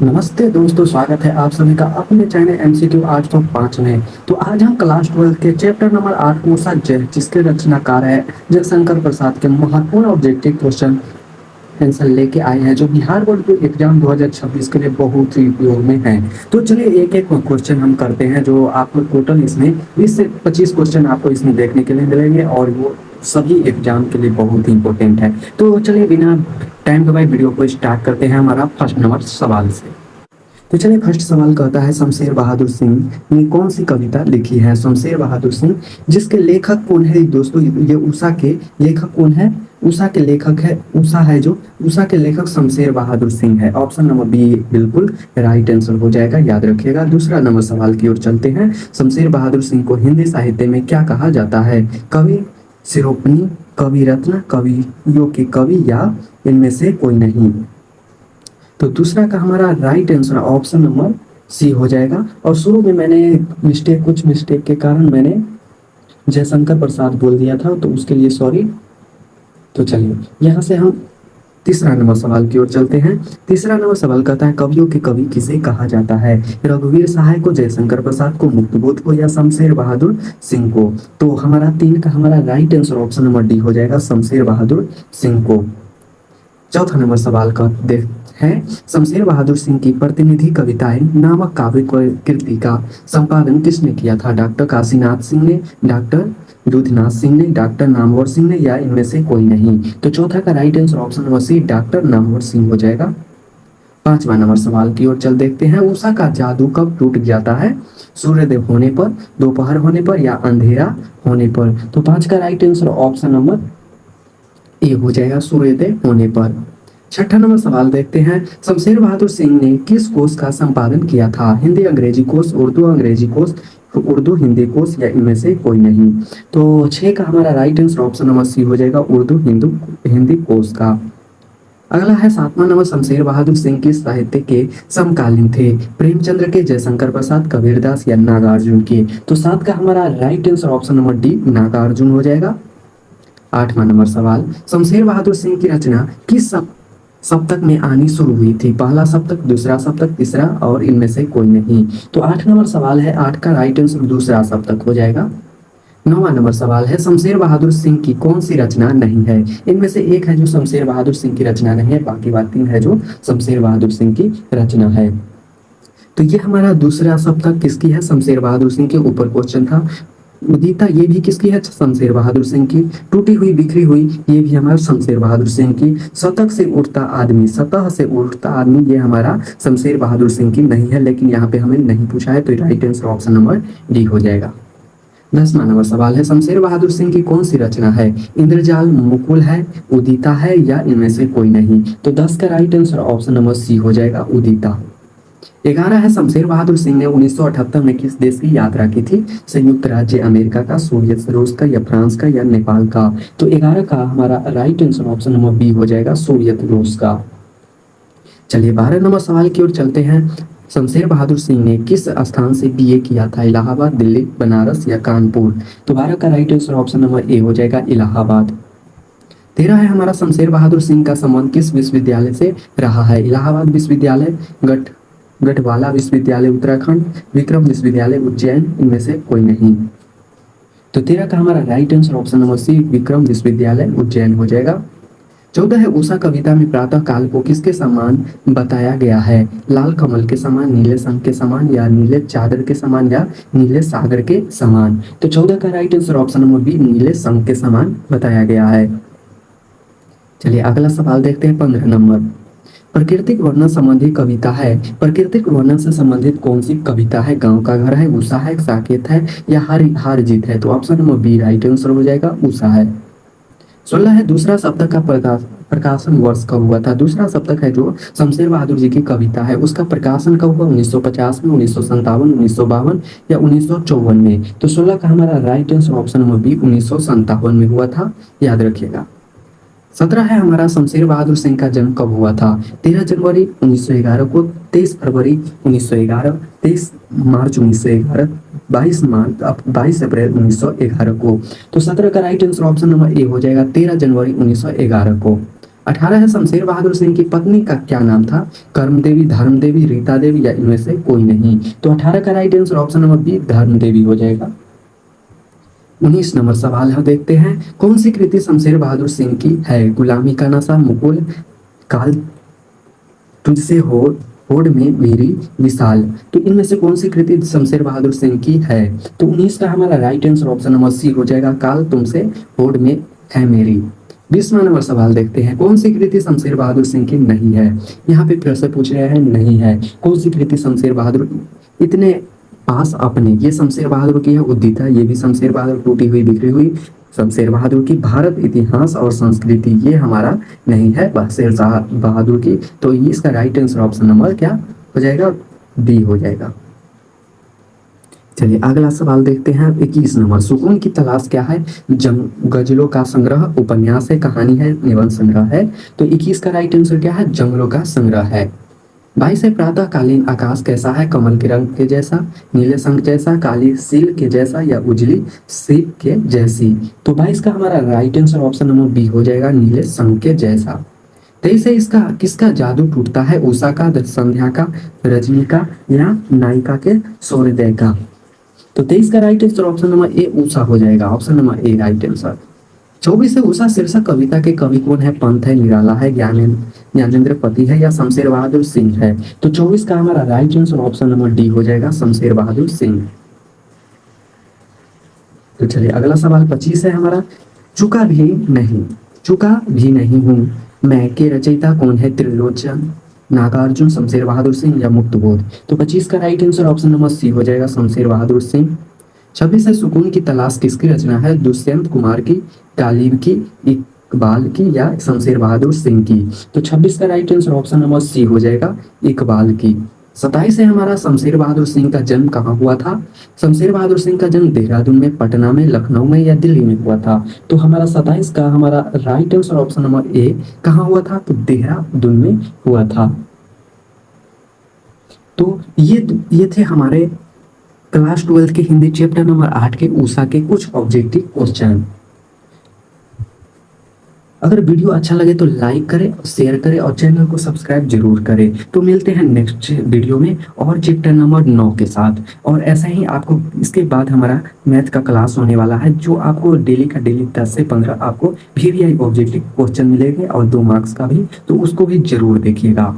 नमस्ते दोस्तों, स्वागत है आप सभी का अपने चैनल एमसीक्यू 805 में। तो आज हम क्लास 12 के चैप्टर नंबर 8 मूसा जय, जिसके रचनाकार है जयशंकर प्रसाद, के महत्वपूर्ण ऑब्जेक्टिव क्वेश्चन आंसर लेके आए हैं, जो बिहार बोर्ड के एग्जाम 2026 के लिए बहुत ही उपयोग में है। तो चलिए एक एक क्वेश्चन हम करते हैं, जो आपको टोटल इसमें 20 से 25 क्वेश्चन आपको इसमें देखने के लिए मिलेंगे, और वो सभी एग्जाम के लिए बहुत ही इंपॉर्टेंट है। तो चलिए बिना टाइम गवाए वीडियो को स्टार्ट करते हैं हमारा फर्स्ट नंबर सवाल से। तो चलिए फर्स्ट सवाल कहता है, शमशेर बहादुर सिंह ने कौन सी कविता लिखी है? शमशेर बहादुर सिंह, जिसके लेखक कौन है दोस्तों? ये उषा के लेखक कौन है? उषा के लेखक है, उषा है जो उषा के लेखक शमशेर बहादुर सिंह है। ऑप्शन नंबर बी बिल्कुल राइट आंसर हो जाएगा, याद रखिएगा। दूसरा नंबर सवाल की ओर चलते हैं। शमशेर बहादुर सिंह को हिंदी साहित्य में क्या कहा जाता है? कवि, सिरोपनी, कवि रत्न, कवियों के कवि, या इनमें से कोई नहीं? तो दूसरा का हमारा right answer option number C हो जाएगा। और शुरू में मैंने कुछ मिस्टेक के कारण मैंने जयशंकर प्रसाद बोल दिया था, तो उसके लिए सॉरी। तो चलिए यहाँ से हम तीसरा नंबर सवाल की ओर चलते हैं। तीसरा नंबर सवाल कहता है, कवियों के कवि किसे कहा जाता है? रघुवीर सहाय को, जयशंकर प्रसाद को, मुक्तबोध को, या शमशेर बहादुर सिंह को? तो हमारा तीन का हमारा right answer option number D हो जाएगा, शमशेर बहादुर सिंह को। चौथा नंबर सवाल का देख है, शमशेर बहादुर सिंह की प्रतिनिधि कविताएं नामक काव्य कृति का संपादन किसने किया था? डॉक्टर काशीनाथ सिंह ने, डॉक्टर दूधनाथ सिंह ने, डॉक्टर नामवर सिंह ने, या इनमें से कोई नहीं? तो चौथा का right answer option number C, doctor Namvar Singh हो जाएगा। पांचवा नंबर सवाल की ओर चल देखते हैं। उषा का जादू कब टूट जाता है? सूर्योदय होने पर, दोपहर होने पर, या अंधेरा होने पर? तो पांच का राइट आंसर ऑप्शन नंबर ए हो जाएगा, सूर्योदय होने पर। छठा नंबर सवाल देखते हैं। शमशेर बहादुर सिंह ने किस कोश का संपादन किया था? हिंदी अंग्रेजी कोश, उर्दू अंग्रेजी कोश, उर्दू हिंदी कोश, या इनमें से कोई नहीं? तो छह का हमारा right answer option number C हो जाएगा, उर्दू हिंदी कोश का। अगला है सातवां नंबर, शमशेर बहादुर सिंह किस साहित्य के समकालीन थे? प्रेमचंद्र के, जयशंकर प्रसाद, कबीरदास, या नागार्जुन के? तो सात का हमारा right answer option number D, Nagarjun हो जाएगा। आठवां नंबर सवाल, शमशेर बहादुर सिंह की रचना किस सप्तक में आनी शुरू हुई थी? पहला सप्तक, दूसरा सप्तक, तीसरा, और इनमें से कोई नहीं? तो आठ नंबर सवाल है, आठ का राइट आंसर दूसरा सप्तक हो जाएगा। नौवां नंबर सवाल है, शमशेर बहादुर सिंह की कौन सी रचना नहीं है? इनमें से एक है जो शमशेर बहादुर सिंह की रचना नहीं है, बाकी बात तीन है जो शमशेर बहादुर सिंह की रचना है। तो ये हमारा दूसरा सप्तक किसकी है? शमशेर बहादुर सिंह के ऊपर क्वेश्चन था। उदिता ये भी किसकी है? शमशेर बहादुर सिंह की। टूटी हुई बिखरी हुई ये भी हमारा शमशेर बहादुर सिंह की। सतह से उड़ता आदमी ये हमारा शमशेर बहादुर सिंह की नहीं है, लेकिन यहाँ पे हमें नहीं पूछा है, तो right answer option number D हो जाएगा। 10वां नंबर सवाल है, शमशेर बहादुर सिंह की कौन सी रचना है? इंद्रजाल, मुकुल है, उदिता है, या इनमें से कोई नहीं? तो 10 का right answer option number C हो जाएगा, उदिता। 11 है, शमशेर बहादुर सिंह ने 1978 में किस देश की यात्रा की थी? संयुक्त राज्य अमेरिका का, सोवियत रूस का, या फ्रांस का, या नेपाल का? तो 11 का हमारा right answer option number B हो जाएगा, सोवियत रूस का। चलिए 12 नंबर सवाल की ओर चलते हैं। शमशेर बहादुर सिंह ने किस स्थान से बीए किया था? इलाहाबाद, दिल्ली, बनारस, या कानपुर? तो 12 का राइट आंसर ऑप्शन नंबर ए हो जाएगा, इलाहाबाद। 13 है हमारा, शमशेर बहादुर सिंह का संबंध किस विश्वविद्यालय से रहा है? इलाहाबाद विश्वविद्यालय, गढ़वाला विश्वविद्यालय उत्तराखंड, विक्रम विश्वविद्यालय उज्जैन, इनमें से कोई नहीं? तो 13 का हमारा right answer option number C, Vikram विश्वविद्यालय उज्जैन हो जाएगा। 14 है, उषा कविता में प्रातः काल को किसके समान बताया गया है? लाल कमल के समान, नीले संख के समान, या नीले चादर के समान, या नीले सागर के समान? तो 14 का right answer option number B, नीले संख के समान बताया गया है। चलिए अगला सवाल देखते हैं, 15 नंबर। प्राकृतिक वर्णन संबंधी कविता है। प्राकृतिक वर्णन से संबंधित कौन सी कविता है? गांव का घर है, उषा है, साकेत है, या हार जीत है? तो option number B right answer हो जाएगा, उषा है। 16 है, दूसरा सप्तक का प्रकाशन वर्ष कब हुआ था? दूसरा सप्तक है जो शमशेर बहादुर जी की कविता है, उसका प्रकाशन कब हुआ? 1950 में, 1957, 1952, या 1954 में? तो 16 का हमारा right answer option number B, 1957 में हुआ था, याद रखिएगा। 17 है हमारा, शमशेर बहादुर सिंह का जन्म कब हुआ था? 13 जनवरी 1911 को, 23 फरवरी 1911, 23 मार्च 1911, 22 अप्रैल 1911 को? तो 17 का राइट आंसर ऑप्शन नंबर ए हो जाएगा, 13 जनवरी 1911 को। 18 है शमशेर बहादुर सिंह की पत्नी का क्या नाम था? कर्म देवी, धर्म देवी, रीता देवी या इनमें से कोई नहीं। तो 18 का right answer option number B धर्म देवी हो जाएगा। 19 नंबर सवाल है, देखते हैं कौन सी कृति शमशेर बहादुर सिंह की है? गुलामी का नशा, मुकुल, काल, तुझसे होड़ में मेरी विशाल। तो इनमें से कौन सी कृति शमशेर बहादुर सिंह की है? तो 19 का हमारा right answer option number C हो जाएगा, काल तुमसे होड़ में है मेरी। 20वां नंबर सवाल देखते हैं कौन सी कृति शमशेर बहादुर सिंह की नहीं है? यहाँ पे फिर से पूछ रहे हैं नहीं है, कौन सी कृति शमशेर बहादुर इतने पास अपने, ये शमशेर बहादुर की है उद्दीता, ये भी शमशेर बहादुर टूटी हुई बिखरी हुई, शमशेर बहादुर की भारत इतिहास और संस्कृति, ये हमारा नहीं है शमशेर बहादुर की। तो इसका राइट आंसर ऑप्शन नंबर क्या हो जाएगा? डी हो जाएगा। चलिए अगला सवाल देखते हैं 21 नंबर, सुकून की तलाश क्या है? गजलों का संग्रह, उपन्यास है, कहानी है, निबंध संग्रह है। तो 21 का राइट आंसर क्या है? जंगलों का संग्रह है। 22 है प्रातःकालीन आकाश कैसा है? कमल के रंग के जैसा, नीले शंख जैसा, काली सील के जैसा या उजली सीप के जैसी। तो 22 का हमारा right answer option number B हो जाएगा, नीले शंख के जैसा। 23 है इसका किसका जादू टूटता है? उषा का, संध्या का, रजनी का या नायिका के सूर्योदय का। तो 23 का right answer option number A Usha हो जाएगा, option number A right answer. 24 है उषा शीर्षक कविता के कवि कौन है? पंत है, निराला है, ज्ञानेंद्र पति है या शमशेर बहादुर सिंह है। तो 24 का हमारा right answer option number D हो जाएगा, शमशेर बहादुर सिंह। तो चलिए अगला सवाल 25 है हमारा, चुका भी नहीं हूं मैं के रचयिता कौन है? त्रिलोचन, नागार्जुन, शमशेर बहादुर सिंह या मुक्तबोध। तो 25 का right answer option number C हो जाएगा, शमशेर बहादुर सिंह। 26 है सुकून की तलाश किसकी रचना है? दुष्यंत कुमार की, गालिब की, इकबाल की या शमशेर बहादुर सिंह की। तो 26 का right answer option number C हो जाएगा, इकबाल की। 27 है हमारा, शमशेर बहादुर सिंह का जन्म कहाँ हुआ था? शमशेर बहादुर सिंह का जन्म देहरादून में, पटना में, लखनऊ में या दिल्ली में हुआ था। तो हमारा 27 का हमारा राइट आंसर ऑप्शन नंबर ए कहाँ हुआ था? तो देहरादून में हुआ था। तो ये थे हमारे क्लास 12 के हिंदी चैप्टर नंबर 8 के उषा के कुछ ऑब्जेक्टिव क्वेश्चन। अगर वीडियो अच्छा लगे तो लाइक करें, शेयर करें और चैनल को सब्सक्राइब जरूर करें। तो मिलते हैं नेक्स्ट वीडियो में और चैप्टर नंबर 9 के साथ। और ऐसा ही आपको इसके बाद हमारा मैथ का क्लास होने वाला है, जो आपको डेली का डेली 10 से 15 आपको VVI ऑब्जेक्टिव क्वेश्चन मिलेंगे और 2 मार्क्स का भी, तो उसको भी जरूर देखिएगा।